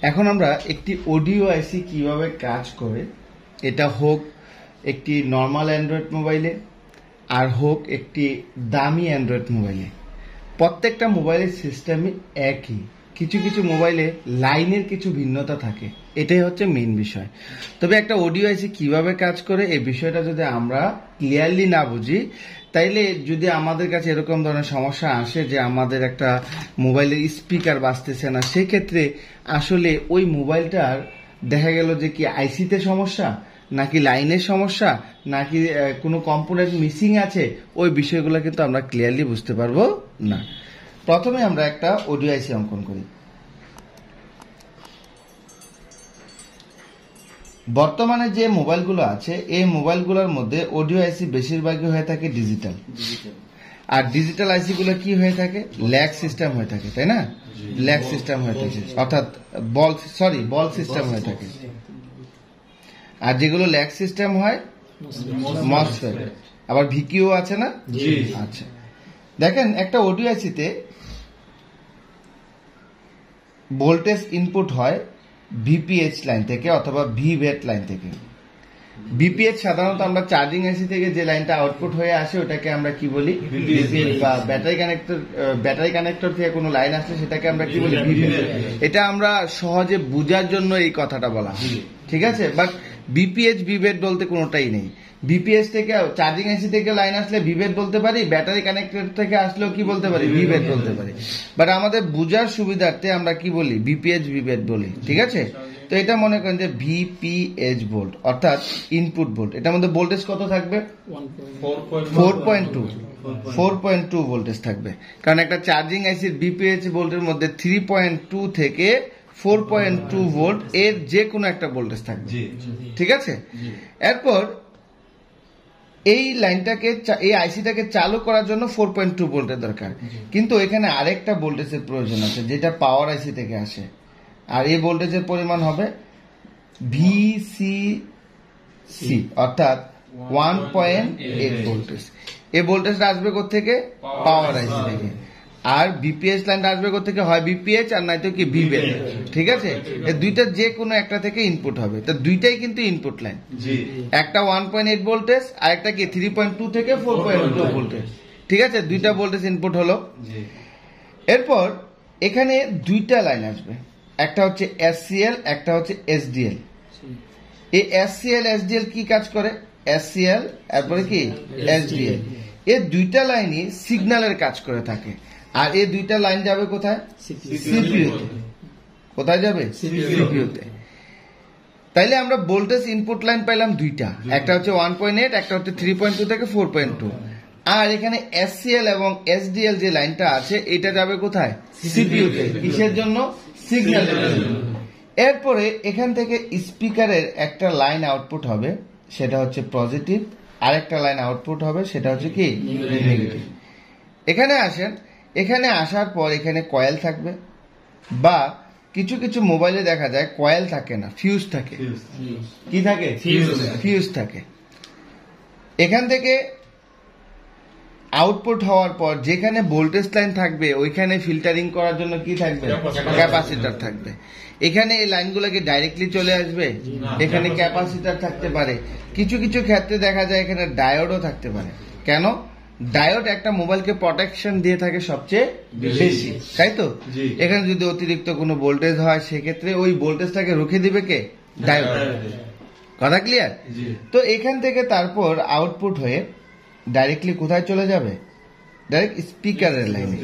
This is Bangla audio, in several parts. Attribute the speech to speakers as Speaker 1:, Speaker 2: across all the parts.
Speaker 1: এখন আমরা একটি অডিও আইসি কিভাবে কাজ করে, এটা হোক একটি নর্মাল অ্যান্ড্রয়েড মোবাইলে আর হোক একটি দামি অ্যান্ড্রয়েড মোবাইলে, প্রত্যেকটা মোবাইলের সিস্টেমই একই। কিছু কিছু মোবাইলে লাইনের কিছু ভিন্নতা থাকে, এটাই হচ্ছে মেইন বিষয়। তবে একটা অডিও আইসি কিভাবে কাজ করে এই বিষয়টা যদি আমরা ক্লিয়ারলি না বুঝি, তাইলে যদি আমাদের কাছে এরকম ধরনের সমস্যা আসে যে আমাদের একটা মোবাইলের স্পিকার বাজতেছে না, সেক্ষেত্রে আসলে ওই মোবাইলটার দেখা গেল যে কি আইসিতে সমস্যা, নাকি লাইনের সমস্যা, নাকি কোনো কম্পোনেন্ট মিসিং আছে, ওই বিষয়গুলো কিন্তু আমরা ক্লিয়ারলি বুঝতে পারবো না। প্রথমে আমরা একটা অডিও আইসি অঙ্কন করি। বর্তমানে যে মোবাইলগুলো আছে এই মোবাইলগুলোর মধ্যে অডিও আইসি বেশিরভাগই হয়ে থাকে ডিজিটাল, আর ডিজিটাল আইসি গুলো কি হয়ে থাকে, ল্যাগ সিস্টেম হয়ে থাকে, তাই না? ল্যাগ সিস্টেম হয়ে থাকে, অর্থাৎ বল সিস্টেম হয়ে থাকে। আর যেগুলো ল্যাগ সিস্টেম হয় মসফেট, আবার ভিকিউ আছে না? আচ্ছা, দেখেন একটা অডিও আইসিতে ভোল্টেজ ইনপুট হয় ভিপিএইচ লাইন থেকে অথবা ভিভেট লাইন থেকে। ভিপিএইচ সাধারণত আমরা চার্জিং আইসি থেকে যে লাইনটা আউটপুট হয়ে আসে ওটাকে আমরা কি বলি, ভিপিএইচ। বা ব্যাটারি কানেক্টর থেকে কোনো লাইন আসলে সেটাকে আমরা কি বলি, ভিভেট। এটা আমরা সহজে বোঝার জন্য এই কথাটা বলা, ঠিক আছে? বাট ভিপিএইচ ভিভেট বলতে কোনোটাই নেই। ভিপিএস থেকে চার্জিং আইসি থেকে লাইন আসলে ভিভেট বলতে পারি, ব্যাটারি কানেক্টর থেকে আসলেও কি বলতে পারি, ভিভেট বলতে পারি। বাট আমাদের বুঝার সুবিধার্থে আমরা কি বলি, ভিপিএইচ ভিভেট বলি, ঠিক আছে? তো এটা মনে করেন যে ভিপিএইচ ভোল্ট অর্থাৎ ইনপুট ভোল্ট। এটার মধ্যে ভোল্টেজ কত থাকবে, 4.2 ভোল্টেজ থাকবে। কারণ একটা চার্জিং আইসির ভিপিএইচ ভোল্টের মধ্যে 3.2 থেকে 4.2 ভোল্ট এর যে কোনো একটা ভোল্টেজ থাকবে, ঠিক আছে? এরপর এই লাইনটাকে, এই আইসিটাকে চালু করার জন্য 4.2 ভোল্টের দরকার, কিন্তু এখানে আরেকটা ভোল্টেজের প্রয়োজন আছে যেটা পাওয়ার আইসি থেকে আসে, আর এই ভোল্টেজের পরিমাণ হবে ভিসিসি অর্থাৎ 1.8 ভোল্টেজ। এই ভোল্টেজটা আসবে কোত্থেকে, পাওয়ার আইসি থেকে। আর বিপিএইচ লাইনটা আসবে কোত্থেকে, হয় বিপিএইচ আর নয়তো কি ভিভেট, ঠিক আছে? এই দুইটা যে কোনো একটা থেকে ইনপুট হবে, তো দুইটাই কিন্তু ইনপুট লাইন। একটা 1.8 ভোল্টেজ আর একটা কি 3.2 থেকে 4.2 ভোল্টেজ, ঠিক আছে? দুইটা ভোল্টেজ ইনপুট হলো। এরপর এখানে দুইটা লাইন আসবে, একটা হচ্ছে এসসিএল, একটা হচ্ছে এসডিএল। এই এসসিএল এসডিএল কি কাজ করে, এসসিএল এরপরে কি এসডিএল, এই দুইটা লাইনই সিগন্যালের কাজ করে থাকে। আর এই দুইটা লাইন যাবে কোথায়, সিপিইউতে। কোথায় যাবে, সিপিইউতে। তাইলে আমরা ভোল্টেজ ইনপুট লাইন পাইলাম দুইটা, একটা হচ্ছে 1.8, একটা হচ্ছে 3.2 থেকে 4.2। আর এখানে এসসিএল এবং এসডিএল যে লাইনটা আছে এটা যাবে কোথায়, সিপিইউতে। কিসের জন্য, সিগন্যালের জন্য। এরপরে এখান থেকে স্পিকারের একটা লাইন আউটপুট হবে, সেটা হচ্ছে পজিটিভ, আর একটা লাইন আউটপুট হবে সেটা হচ্ছে কি নেগেটিভ। এখানে আসেন, এখানে আসার পর এখানে কয়েল থাকবে, বা কিছু কিছু মোবাইলে দেখা যায় কয়েল থাকে না, ফিউজ থাকে। কি থাকে, ফিউজ থাকে। এখান থেকে আউটপুট হওয়ার পর যেখানে ভোল্টেজ লাইন থাকবে ওইখানে ফিল্টারিং করার জন্য কি থাকবে, ক্যাপাসিটর থাকবে। এখানে এই লাইনগুলোকে ডাইরেক্টলি চলে আসবে, এখানে ক্যাপাসিটর থাকতে পারে, কিছু কিছু ক্ষেত্রে দেখা যায় এখানে ডায়োডও থাকতে পারে। কেন, ডায়োড একটা মোবাইলকে প্রোটেকশন দিয়ে থাকে সবচেয়ে বেশি, তাই তো? এখানে যদি অতিরিক্ত কোনো ভোল্টেজ হয় সেক্ষেত্রে ওই ভোল্টেজটাকে রুখে দিবে কে, ডায়োড। কথা ক্লিয়ার? তো এখান থেকে তারপর আউটপুট হয়ে ডাইরেক্টলি কোথায় চলে যাবে, ডাইরেক্ট স্পিকারের লাইনে।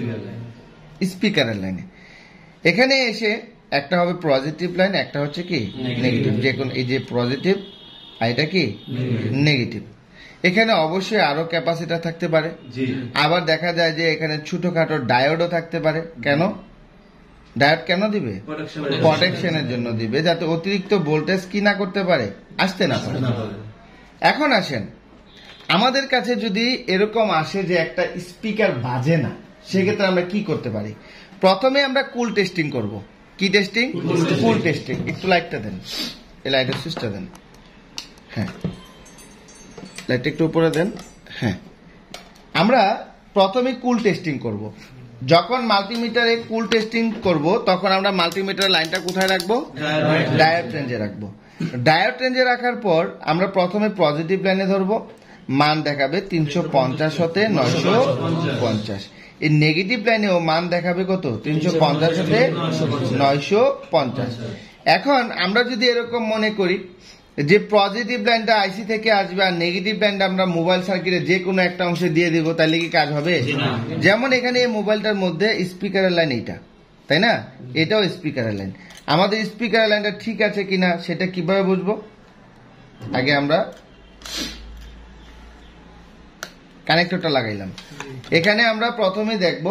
Speaker 1: স্পিকারের লাইনে এখানে এসে একটা হবে পজিটিভ লাইন, একটা হচ্ছে কি নেগেটিভ। যে কোন এই যে পজিটিভ আর এটা কি নেগেটিভ। এখানে অবশ্যই আরো ক্যাপাসিটর থাকতে পারে, আবার দেখা যায় যে এখানে ছোটখাটো ডায়োডও থাকতে পারে। কেন, ডায়োড কেন দিবে, প্রোটেকশনের জন্য দিবে, যাতে অতিরিক্ত ভোল্টেজ কি না করতে পারে, আসতে না পারে। এখন আসেন, আমাদের কাছে যদি এরকম আসে যে একটা স্পিকার বাজে না, সেক্ষেত্রে আমরা কি করতে পারি? প্রথমে আমরা কুল টেস্টিং করব। কি টেস্টিং, কুল টেস্টিং। একটু লাইটটা দেন, এই লাইটের সুইচটা দেন, হ্যাঁ লাইটটা একটু উপরে দেন। হ্যাঁ, আমরা প্রথমে কুল টেস্টিং করব। যখন মাল্টিমিটারে কুল টেস্টিং করব তখন আমরা মাল্টিমিটার লাইনটা কোথায় রাখবো? ডায়োড রেঞ্জে রাখবো। ডায়োড রেঞ্জে রাখার পর আমরা প্রথমে পজিটিভ লাইনে ধরবো, মান দেখাবে 350 হতে 950। এই নেগেটিভ লাইনেও মান দেখাবে কত? 350 হতে 950। এখন আমরা যদি এরকম মনে করি যে পজিটিভ লাইনটা আইসি থেকে আসবে আর নেগেটিভ লাইনটা আমরা মোবাইল সার্কিটের যে কোনো একটা অংশে দিয়ে দিব, তাহলে কি কাজ হবে? যেমন এখানে এই মোবাইলটার মধ্যে স্পিকারের লাইন এইটা, তাই না? এটাও স্পিকারের লাইন। আমাদের স্পিকারের লাইনটা ঠিক আছে কিনা সেটা কিভাবে বুঝবো? আগে আমরা কানেক্টরটা লাগাইলাম। এখানে আমরা প্রথমে দেখব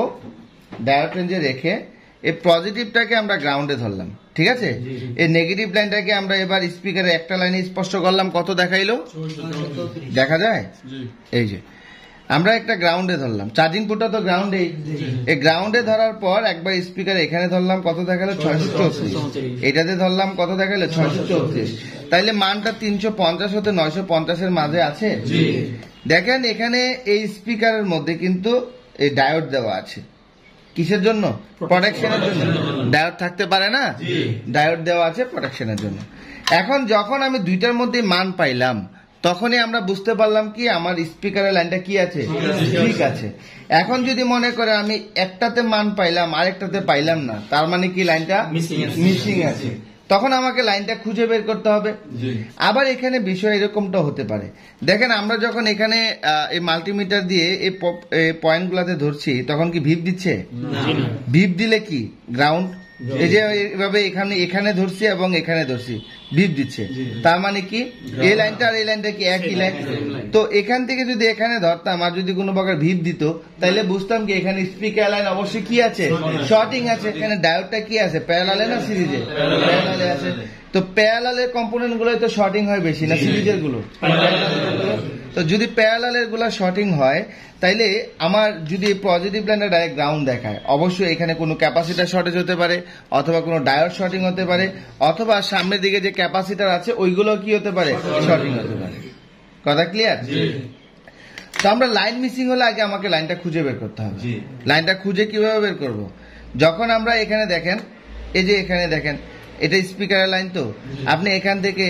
Speaker 1: ডায়োড রেঞ্জে রেখে এই পজিটিভটাকে আমরা গ্রাউন্ডে ধরলাম, ঠিক আছে? এই নেগেটিভ লাইনটাকে আমরা এবার স্পিকারে একটা লাইনে স্পষ্ট করলাম, কত দেখাইলো? দেখা যায়? এই যে আমরা একটা গ্রাউন্ডে ধরলাম, চার্জিং পোর্টটা তো গ্রাউন্ডে, এই গ্রাউন্ডে ধরার পর একবার স্পিকারে এখানে ধরলাম, কত দেখালো? 634। এটাতে ধরলাম, কত দেখালো? 634। তাইলে মানটা 350 হতে 950 মাঝে আছে। দেখেন এখানে এই স্পিকারের মধ্যে কিন্তু এই ডায়োড দেওয়া আছে। কিসের জন্য? প্রোটেকশনের জন্য। ডায়োড থাকতে পারে না, ডায়োড দেওয়া আছে প্রোটেকশনের জন্য। এখন যখন আমি দুইটার মধ্যে মান পাইলাম তখনই আমরা বুঝতে পারলাম কি আমার স্পিকারের লাইনটা কি আছে? ঠিক আছে। এখন যদি মনে করে আমি একটাতে মান পাইলাম আরেকটাতে পাইলাম না, তার মানে কি লাইনটা মিসিং আছে, তখন আমাকে লাইনটা খুঁজে বের করতে হবে। আবার এখানে বিষয় এরকমটা হতে পারে, দেখেন আমরা যখন এখানে এই মাল্টিমিটার দিয়ে এই পয়েন্টগুলোতে ধরছি তখন কি ভিপ দিচ্ছে? ভিপ দিলে কি গ্রাউন্ড, এই যে এভাবে এখানে ধরছি এবং এখানে ধরছি, ভিপ দিচ্ছে, তার মানে কি এই লাইনটা আর এই লাইনটা কি একই লাইন? তো এখান থেকে যদি এখানে ধরতাম আর যদি কোনো প্রকার ভিপ দিত তাহলে বুঝতাম কি এখানে স্পিকার লাইন অবশ্যই কি আছে? শর্টিং আছে। এখানে ডায়োডটা কি আছে? প্যারালালে না সিরিজে? প্যারালালে আছে। তো প্যারালালের কম্পোনেন্ট গুলো তো শর্টিং হয় বেশি না সিরিজের গুলো? তো যদি প্যারালালের গুলা শর্টিং হয় তাইলে আমার যদি পজিটিভ লাইনের ডাইরেক্ট গ্রাউন্ড দেখায়, অবশ্যই এখানে কোনো ক্যাপাসিটার শর্টেজ হতে পারে অথবা কোনো ডায়োড শর্টিং হতে পারে অথবা সামনের দিকে যে ক্যাপাসিটার আছে ওইগুলো কি হতে পারে? শর্টিং হতে পারে। কথা ক্লিয়ার? তো আমরা লাইন মিসিং হলে আগে আমাকে লাইনটা খুঁজে বের করতে হবে। লাইনটা খুঁজে কিভাবে বের করব? যখন আমরা এখানে দেখেন, এই যে এখানে দেখেন এটা স্পিকারের লাইন, তো আপনি এখান থেকে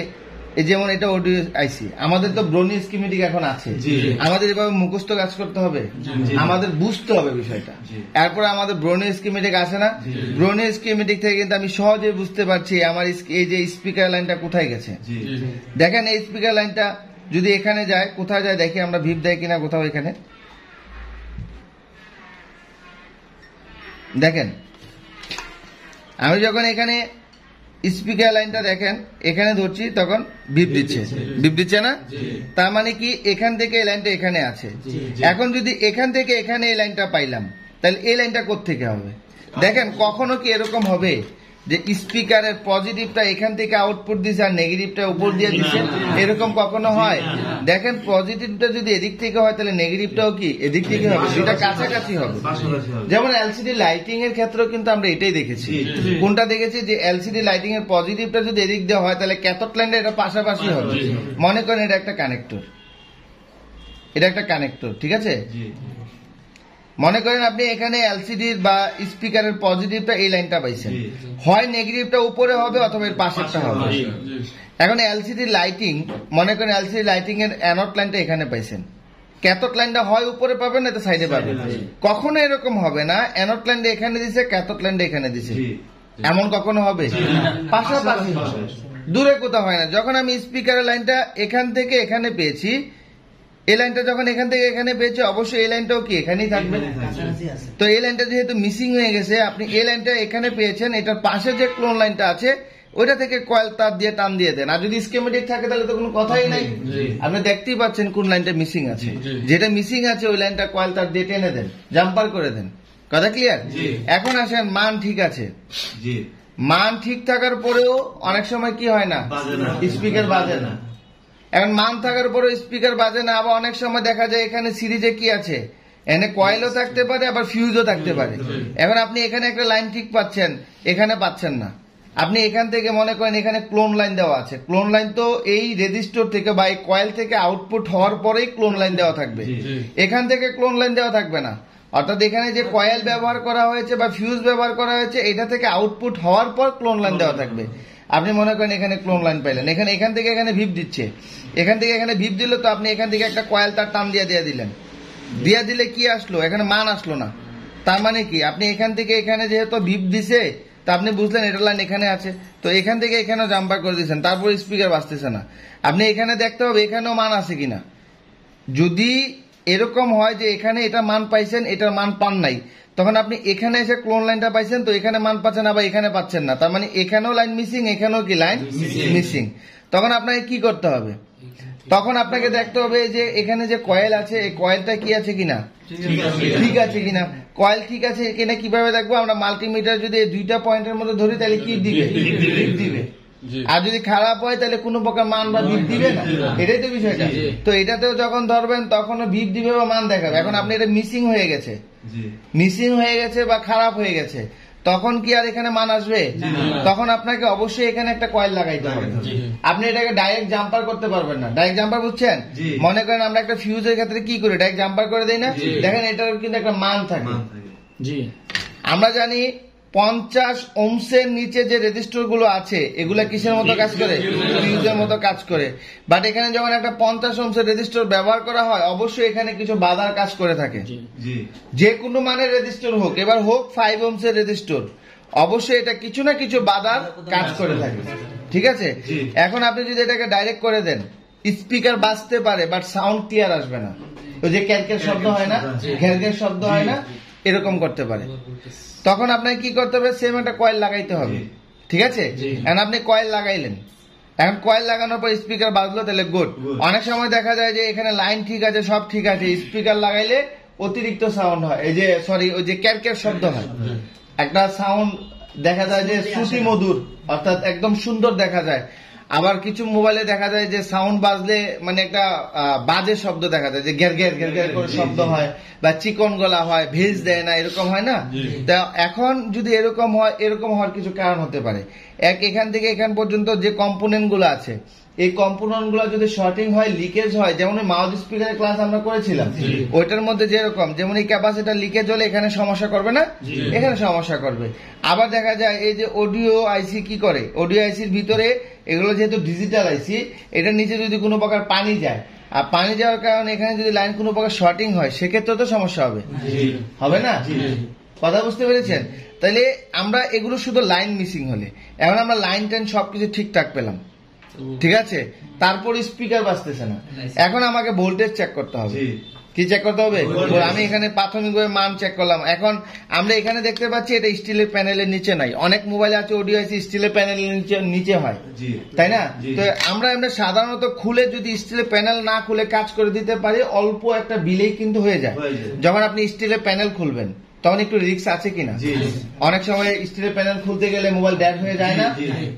Speaker 1: যেমন এটা অডিও আইসি, আমাদের তো ব্রোনি স্কিমেটিক এখন আছে, আমাদের এভাবে মুখস্থ কাজ করতে হবে, আমাদের বুঝতে হবে বিষয়টা। এরপরে আমাদের ব্রোনি স্কিমেটিক আছে না? ব্রোনি স্কিমেটিক থেকে কিন্তু আমি সহজে বুঝতে পারছি আমার এই যে স্পিকার লাইনটা কোথায় গেছে। দেখেন এই স্পিকার লাইনটা যদি এখানে যায়, কোথায় যায় দেখি আমরা, ভিপ দেয় কিনা কোথাও এখানে। দেখেন আমি যখন এখানে স্পিকার লাইনটা দেখেন এখানে ধরছি তখন ভিপ দিচ্ছে, ভিপ দিচ্ছে না? তার মানে কি এখান থেকে এই লাইনটা এখানে আছে। এখন যদি এখান থেকে এখানে এই লাইনটা পাইলাম তাহলে এই লাইনটা কোত্থেকে হবে? দেখেন কখনো কি এরকম হবে যে স্পিকারের পজিটিভটা এখান থেকে আউটপুট দিচ্ছে আর নেগেটিভটা উপর দিয়ে দিচ্ছে? এরকম কখনো হয়? দেখেন পজিটিভটা যদি এদিক থেকে হয় তাহলে নেগেটিভটাও কি এদিক থেকে হবে, সেটা কাছাকাছি হবে। যেমন এলসিডি লাইটিং এর ক্ষেত্রেও কিন্তু আমরা এটাই দেখেছি। কোনটা দেখেছি? যে এলসিডি লাইটিং এর পজিটিভটা যদি এদিক দেওয়া হয় তাহলে ক্যাথোড লাইনটা এটা পাশাপাশি হবে। মনে করেন এটা একটা কানেক্টর, এটা একটা কানেক্টর, ঠিক আছে? মনে করেন আপনি এখানে এলসিডির বা স্পিকারের পজিটিভটা এই লাইনটা পাইছেন, হয় নেগেটিভটা উপরে হবে অথবা এর পাশেরটা হবে। এখন এলসিডি লাইটিং, মনে করেন এলসিডি লাইটিং এর অ্যানোড লাইনটা এখানে পাইছেন, ক্যাথোড লাইনটা হয় উপরে পাবেন না তো সাইডে পাবেন। কখনো এরকম হবে না অ্যানোড লাইনটা এখানে দিছে ক্যাথোড লাইনটা এখানে দিছে, এমন কখনো হবে? পাশাপাশি দূরে কোথাও হয় না। যখন আমি স্পিকারের লাইনটা এখান থেকে এখানে পেয়েছি, এই লাইনটা যখন এখান থেকে এখানে পেয়েছে, অবশ্যই এই লাইনটাও কি এখানেই থাকবে। তো এই লাইনটা যেহেতু মিসিং হয়ে গেছে, আপনি এই লাইনটা এখানে পেয়েছেন, এটার পাশে যে ক্লোন লাইনটা আছে ওইটা থেকে কয়েল তার দিয়ে টান দিয়ে দেন। আর যদি স্কিমেটিক থাকে তাহলে তো কোনো কথাই নাই, আপনি দেখতেই পাচ্ছেন কোন লাইনটা মিসিং আছে। যেটা মিসিং আছে ওই লাইনটা কয়েল তার দিয়ে টেনে দেন, জাম্পার করে দেন। কথা ক্লিয়ার? এখন আসেন মান ঠিক আছে, মান ঠিক থাকার পরেও অনেক সময় কি হয় না, স্পিকার বাজে না। এখন মান থাকার পরেও স্পিকার বাজে না। আবার অনেক সময় দেখা যায় এখানে সিরিজে কি আছে, এখানে কয়েলও থাকতে পারে আবার ফিউজও থাকতে পারে। এখন আপনি এখানে একটা লাইন ঠিক পাচ্ছেন, এখানে পাচ্ছেন না। আপনি এখান থেকে মনে করেন এখানে ক্লোন লাইন দেওয়া আছে, ক্লোন লাইন তো এই রেজিস্টর থেকে বা এই কয়েল থেকে আউটপুট হওয়ার পরেই ক্লোন লাইন দেওয়া থাকবে, এখান থেকে ক্লোন লাইন দেওয়া থাকবে না। অর্থাৎ এখানে যে কয়েল ব্যবহার করা হয়েছে বা ফিউজ ব্যবহার করা হয়েছে এটা থেকে আউটপুট হওয়ার পর ক্লোন লাইন দেওয়া থাকবে। আপনি মনে করেন এখানে ক্লোন লাইন পাইলেন, এখান থেকে এখানে ভিপ দিচ্ছে, এখান থেকে এখানে ভিপ দিল, তো আপনি এখান থেকে একটা কয়েল তার টান দিয়ে দিলেন, দিয়ে দিলে কি আসলো, এখানে মান আসলো না। তার মানে কি আপনি এখান থেকে এখানে যেহেতু ভিপ দিছে তা আপনি বুঝলেন এটা লাইন এখানে আছে, তো এখান থেকে এখানেও জাম্পার করে দিচ্ছেন, তারপর স্পিকার বাজতেছে না। আপনি এখানে দেখতে হবে এখানেও মান আছে কিনা। যদি এরকম হয় যে এখানে এটা মান পাইছেন এটার মান পান নাই, তখন আপনি এখানে এসে ক্লোন লাইনটা পাইছেন, তো এখানে মান পাচ্ছেন আবার এখানে পাচ্ছেন না, তার মানে এখানেও লাইন মিসিং, এখানেও কি লাইন মিসিং। তখন আপনাকে কি করতে হবে, তখন আপনাকে দেখতে হবে যে এখানে যে কয়েল আছে এই কয়েলটা কি আছে কিনা, ঠিক আছে কিনা। কয়েল ঠিক আছে কিনা কিভাবে দেখবো, আমরা মাল্টিমিটার যদি দুইটা পয়েন্টের মধ্যে ধরি তাহলে কি দিবে, দিবে। আর যদি খারাপ হয় তাহলে কোনো প্রকার মান বা ভিপ দিবে না, এটাই তো বিষয়টা। তো এটাতেও যখন ধরবেন তখনও ভিপ দিবে বা মান দেখাবে। এখন আপনি এটা মিসিং হয়ে গেছে, বা খারাপ হয়ে গেছে, তখন কি আর এখানে মান আসবে? তখন আপনাকে অবশ্যই এখানে একটা কয়েল লাগাইতে হবে। আপনি এটাকে ডাইরেক্ট জাম্পার করতে পারবেন না। ডাইরেক্ট জাম্পার বুঝছেন, মনে করেন আমরা একটা ফিউজের ক্ষেত্রে কি করি, ডাইরেক্ট জাম্পার করে দেই না, দেখেন এটার কিন্তু একটা মান থাকে। আমরা জানি 50 ওহমসের নিচে যে রেজিস্টর গুলো আছে এগুলা কিসের মতো কাজ করে, ফিউজের মতো কাজ করে। বাট এখানে যখন একটা 50 ওহমসের রেজিস্টর ব্যবহার করা হয় অবশ্যই এখানে কিছু বাধার কাজ করে থাকে, যে কোনো মানের রেজিস্টর হোক, এবার হোক 5 ওহমসের রেজিস্টর, অবশ্যই এটা কিছু না কিছু বাধার কাজ করে থাকে। ঠিক আছে, এখন আপনি যদি এটাকে ডাইরেক্ট করে দেন স্পিকার বাজতে পারে বাট সাউন্ড ক্লিয়ার আসবে না, ওই যে ক্যারকের শব্দ হয় না, ঘেরঘের শব্দ হয় না, এরকম করতে পারে। তখন আপনাকে কি করতে হবে, সেম একটা কয়েল লাগাইতে হবে। ঠিক আছে, এখন আপনি কয়েল লাগাইলেন, এখন কয়েল লাগানোর পর স্পিকার বাজলো, তাহলে গুড। অনেক সময় দেখা যায় যে এখানে লাইন ঠিক আছে, সব ঠিক আছে, স্পিকার লাগাইলে অতিরিক্ত সাউন্ড হয়, এই যে সরি ওই যে ক্যারকের শব্দ হয়, একটা সাউন্ড দেখা যায় যে শ্রুতি মধুর, অর্থাৎ একদম সুন্দর দেখা যায়। আবার কিছু মোবাইলে দেখা যায় যে সাউন্ড বাজলে মানে একটা বাজে শব্দ দেখা যায়, যে ঘের ঘের ঘের ঘের করে শব্দ হয় বা চিকন গলা হয়, ভেজ দেয় না, এরকম হয় না। তা এখন যদি এরকম হয়, এরকম হওয়ার কিছু কারণ হতে পারে। এখান থেকে এখান পর্যন্ত যে কম্পোনেন্ট গুলো আছে এই কম্পোনেন্ট গুলো যদি শর্টিং হয়, লিকেজ হয়, যেমন মাউথ স্পিকারের ক্লাস আমরা করেছিলাম ওইটার মধ্যে যেরকম, যেমন এই ক্যাপাসিটর লিকেজ হলে এখানে সমস্যা করবে না, এখানে সমস্যা করবে। আবার দেখা যায় এই যে অডিও আইসি কি করে, অডিও আইসির ভিতরে এগুলো যেহেতু ডিজিটাল আইসি, এটার নিচে যদি কোনো প্রকার পানি যায়, আর পানি যাওয়ার কারণে এখানে যদি লাইন কোনো প্রকার শর্টিং হয়, সেক্ষেত্রে তো সমস্যা হবে, হবে না? কথা বুঝতে পেরেছেন? তাহলে আমরা এগুলো শুধু লাইন মিসিং হলে, এখন আমরা লাইন টেন সবকিছু ঠিকঠাক পেলাম, ঠিক আছে, তারপর স্পিকার বাজতেছে না, এখন আমাকে ভোল্টেজ চেক করতে হবে। কি চেক করতে হবে? আমি এখানে প্রাথমিকভাবে মান চেক করলাম। এখন আমরা এখানে দেখতে পাচ্ছি এটা স্টিলের প্যানেলের নিচে নাই, অনেক মোবাইলে আছে অডিও আইসি স্টিলের প্যানেলের নিচে হয়, তাই না? তো আমরা সাধারণত খুলে যদি স্টিলের প্যানেল না খুলে কাজ করে দিতে পারি, অল্প একটা বিলেই কিন্তু হয়ে যায়। যখন আপনি স্টিলের প্যানেল খুলবেন তখন একটু রিস্ক আছে কিনা, অনেক সময় স্টিলের প্যানেল খুলতে গেলে মোবাইল ড্যাড হয়ে যায় না,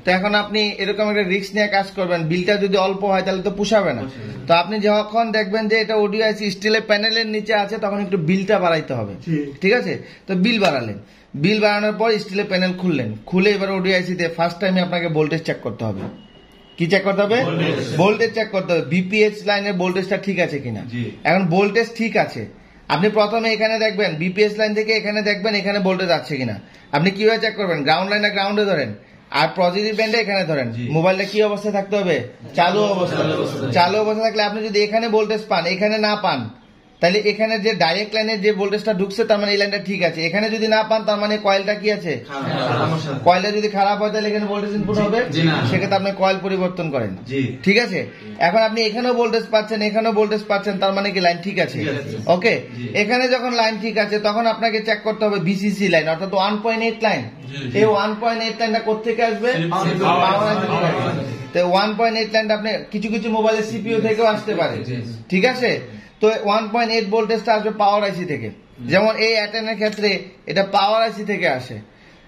Speaker 1: তো এখন আপনি এরকম একটা রিস্ক নিয়ে কাজ করবেন, বিলটা যদি অল্প হয় তাহলে তো পোষাবে না। তো আপনি যখন দেখবেন যে এটা অডিও আইসি স্টিলের প্যানেলের নিচে আছে তখন একটু বিলটা বাড়াইতে হবে, ঠিক আছে? তো বিল বাড়ালেন, বিল বাড়ানোর পর স্টিলের প্যানেল খুললেন, খুলে এবার অডিও আইসিতে ফার্স্ট টাইমে আপনাকে ভোল্টেজ চেক করতে হবে। কি চেক করতে হবে? ভোল্টেজ চেক করতে হবে, বিপিএইচ লাইনের ভোল্টেজটা ঠিক আছে কিনা। এখন ভোল্টেজ ঠিক আছে, আপনি প্রথমে এখানে দেখবেন বিপিএস লাইন থেকে এখানে দেখবেন এখানে ভোল্টেজ আছে কিনা। আপনি কিভাবে চেক করবেন? গ্রাউন্ড লাইনে গ্রাউন্ডে ধরেন আর পজিটিভ ব্যান্ডে এখানে ধরেন, মোবাইলটা কি অবস্থায় থাকতে হবে? চালু অবস্থা। চালু অবস্থা থাকলে আপনি যদি এখানে ভোল্টেজ পান, এখানে না পান, তাহলে এখানে যে ডাইরেক্ট লাইনে যে ভোল্টেজটা ঢুকছে তার মানে এই লাইনটা ঠিক আছে। এখানে যদি না পান তার মানে কয়েলটা কি আছে, কয়েলটা যদি খারাপ হয় তাহলে এখানে ভোল্টেজ ইনপুট হবে, সেক্ষেত্রে আপনি কয়েল পরিবর্তন করেন, ঠিক আছে? এখন আপনি এখানেও ভোল্টেজ পাচ্ছেন, এখানেও ভোল্টেজ পাচ্ছেন, তার মানে কি লাইন ঠিক আছে, ওকে। এখানে যখন লাইন ঠিক আছে তখন আপনাকে চেক করতে হবে বিসিসি লাইন, অর্থাৎ 1.8 লাইন। এই 1.8 লাইনটা কোথেকে আসবে? 1.8 লাইনটা আপনি কিছু কিছু মোবাইলের সিপিইউ থেকেও আসতে পারে, ঠিক আছে? তো 1.8 ভোল্টেজটা আসবে পাওয়ার আইসি থেকে, যেমন এই অ্যাটেনের ক্ষেত্রে এটা পাওয়ার আইসি থেকে আসে।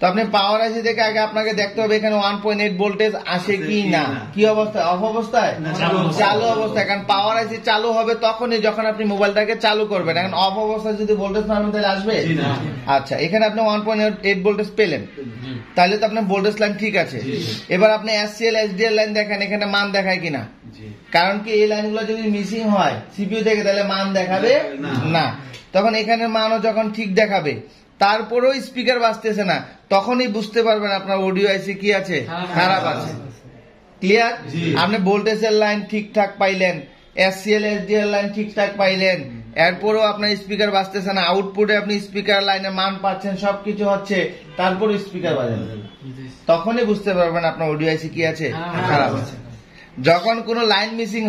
Speaker 1: তো আপনি পাওয়ার আইসি থেকে আগে আপনাকে দেখতে হবে এখানে 1.8 ভোল্টেজ আসে কি না, কি অবস্থায়, অফ অবস্থায়, চালু অবস্থায়। কারণ পাওয়ার আইসি চালু হবে তখনই যখন আপনি মোবাইলটাকে চালু করবেন, এখন অফ অবস্থায় যদি ভোল্টেজ পাবেন তাহলে আসবে। আচ্ছা, এখানে আপনি 1.8 ভোল্টেজ পেলেন, তাহলে তো আপনার ভোল্টেজ লাইন ঠিক আছে। এবার আপনি এসসিএল এসডিএল লাইন দেখেন এখানে মান দেখায় কিনা, কারণ কি এই লাইনগুলো যদি মিসিং হয় সিপিইউ থেকে তাহলে মান দেখাবে না। তখন এখানে মানও যখন ঠিক দেখাবে তারপরেও স্পিকার বাজতেছে না, তখনই বুঝতে পারবেন আপনার অডিও আইসি কি আছে, খারাপ আছে। ক্লিয়ার? আপনি ভোল্টেজের লাইন ঠিকঠাক পাইলেন, এসসিএল এসডিএল লাইন ঠিকঠাক পাইলেন, এরপরেও আপনার স্পিকার বাজতেছে না, আউটপুটে আপনি স্পিকার লাইনে মান পাচ্ছেন, সবকিছু হচ্ছে, তারপরে স্পিকার বাজে না, তখনই বুঝতে পারবেন আপনার অডিও আইসি কি আছে, খারাপ আছে। যখন কোনো লাইন মিসিং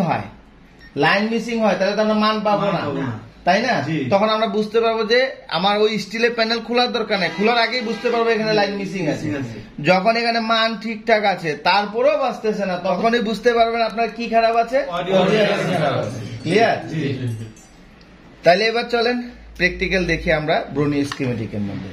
Speaker 1: হয় তাহলে তো আমরা মান পাবো না, তাই না? তখন আমরা বুঝতে পারবো যে আমার ওই স্টিলের প্যানেল খোলার দরকার নেই, খোলার আগেই বুঝতে পারবো এখানে লাইন মিসিং আছে। যখন এখানে মান ঠিকঠাক আছে তারপরেও বাজতেছে না, তখনই বুঝতে পারবেন আপনার কি খারাপ আছে, ক্লিয়ার? তাহলে এবার চলেন প্র্যাকটিক্যাল দেখি আমরা ব্রোনি স্কিমেটিকের মধ্যে।